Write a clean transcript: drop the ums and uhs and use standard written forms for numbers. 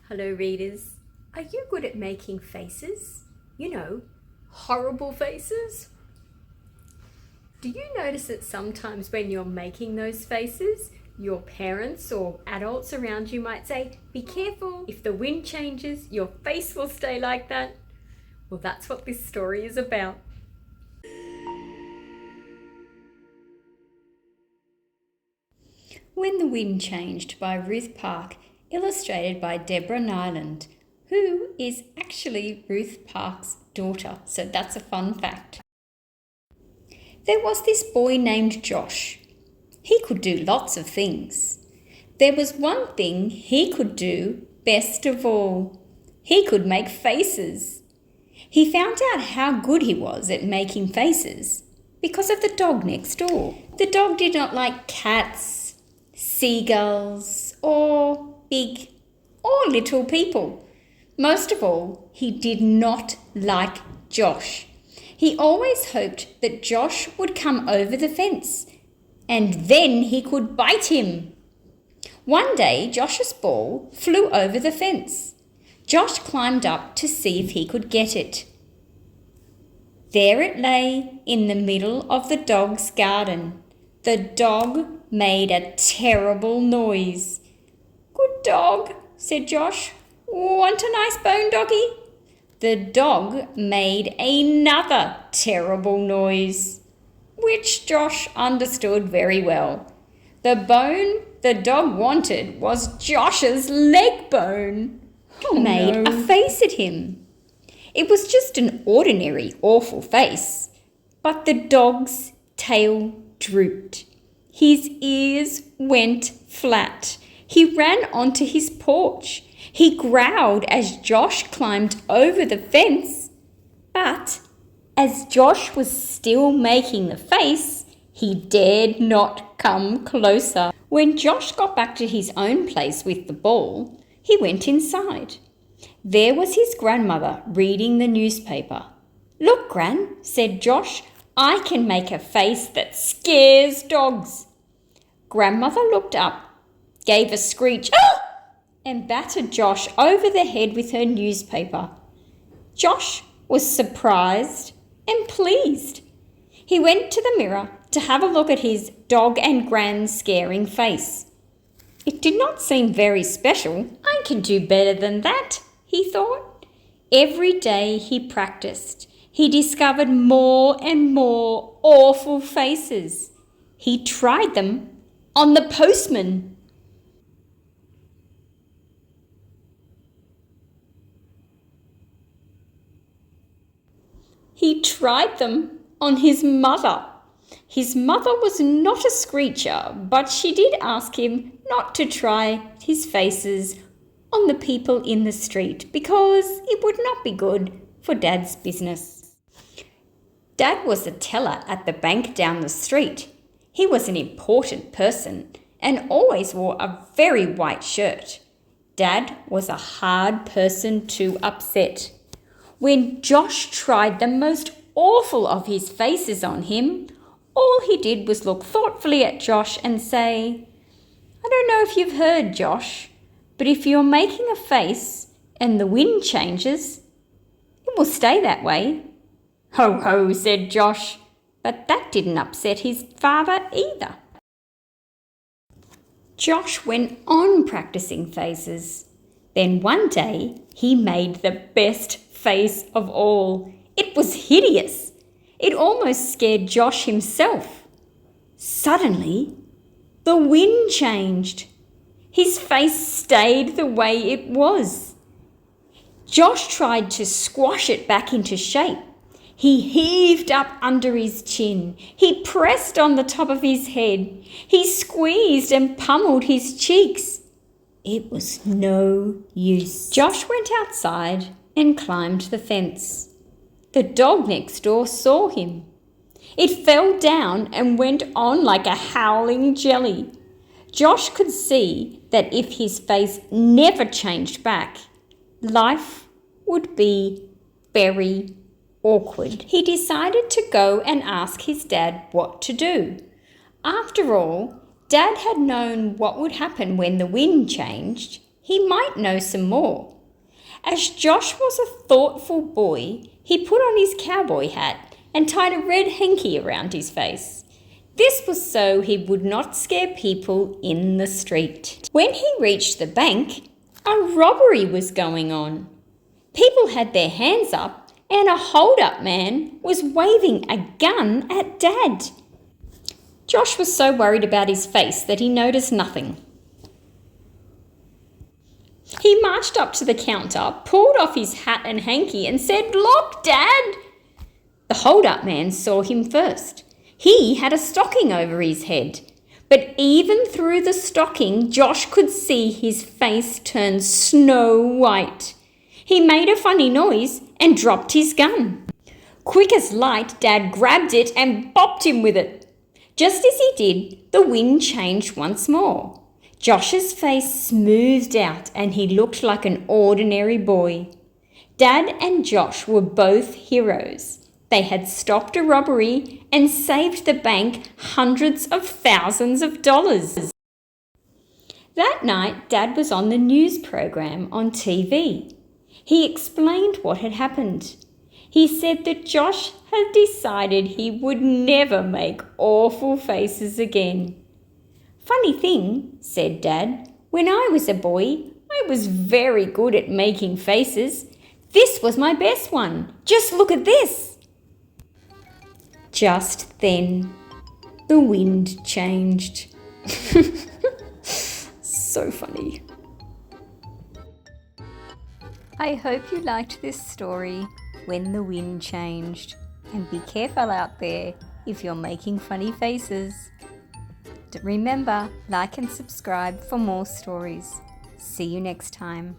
Hello readers, are you good at making faces? You know, horrible faces? Do you notice that sometimes when you're making those faces, your parents or adults around you might say, "Be careful, if the wind changes, your face will stay like that"? Well, that's what this story is about. When the Wind Changed by Ruth Park, illustrated by Deborah Nyland, who is actually Ruth Park's daughter, so that's a fun fact. There was this boy named Josh. He could do lots of things. There was one thing he could do best of all. He could make faces. He found out how good he was at making faces because of the dog next door. The dog did not like cats, seagulls, or big or little people. Most of all, he did not like Josh. He always hoped that Josh would come over the fence and then he could bite him. One day, Josh's ball flew over the fence. Josh climbed up to see if he could get it. There it lay in the middle of the dog's garden. The dog made a terrible noise. "Good dog," said Josh. "Want a nice bone, doggy?" The dog made another terrible noise, which Josh understood very well. The bone the dog wanted was Josh's leg bone. He made a face at him. It was just an ordinary, awful face, but the dog's tail drooped. His ears went flat. He ran onto his porch. He growled as Josh climbed over the fence. But as Josh was still making the face, he dared not come closer. When Josh got back to his own place with the ball, he went inside. There was his grandmother reading the newspaper. "Look, Gran," said Josh, "I can make a face that scares dogs." Grandmother looked up, gave a screech, "Ah!" and battered Josh over the head with her newspaper. Josh was surprised and pleased. He went to the mirror to have a look at his dog and Gran's scaring face. It did not seem very special. "I can do better than that," he thought. Every day he practiced. He discovered more and more awful faces. He tried them on the postman. He tried them on his mother. His mother was not a screecher, but she did ask him not to try his faces on the people in the street because it would not be good for Dad's business. Dad was a teller at the bank down the street. He was an important person and always wore a very white shirt. Dad was a hard person to upset. When Josh tried the most awful of his faces on him, all he did was look thoughtfully at Josh and say, "I don't know if you've heard, Josh, but if you're making a face and the wind changes, it will stay that way." "Ho, ho," said Josh, but that didn't upset his father either. Josh went on practicing faces. Then one day he made the best face of all. It was hideous. It almost scared Josh himself. Suddenly, the wind changed. His face stayed the way it was. Josh tried to squash it back into shape. He heaved up under his chin. He pressed on the top of his head. He squeezed and pummeled his cheeks. It was no use. Josh went outside and climbed the fence. The dog next door saw him. It fell down and went on like a howling jelly. Josh could see that if his face never changed back, life would be very awkward. He decided to go and ask his dad what to do. After all, Dad had known what would happen when the wind changed. He might know some more. As Josh was a thoughtful boy, he put on his cowboy hat and tied a red hanky around his face. This was so he would not scare people in the street. When he reached the bank, a robbery was going on. People had their hands up and a hold-up man was waving a gun at Dad. Josh was so worried about his face that he noticed nothing. He marched up to the counter, pulled off his hat and hanky and said, "Look, Dad!" The hold-up man saw him first. He had a stocking over his head. But even through the stocking, Josh could see his face turn snow white. He made a funny noise and dropped his gun. Quick as light, Dad grabbed it and bopped him with it. Just as he did, the wind changed once more. Josh's face smoothed out and he looked like an ordinary boy. Dad and Josh were both heroes. They had stopped a robbery and saved the bank hundreds of thousands of dollars. That night, Dad was on the news program on TV. He explained what had happened. He said that Josh had decided he would never make awful faces again. "Funny thing," said Dad, "when I was a boy, I was very good at making faces. This was my best one. Just look at this." Just then, the wind changed. So funny. I hope you liked this story, When the Wind Changed. And be careful out there if you're making funny faces. Remember, like and subscribe for more stories. See you next time.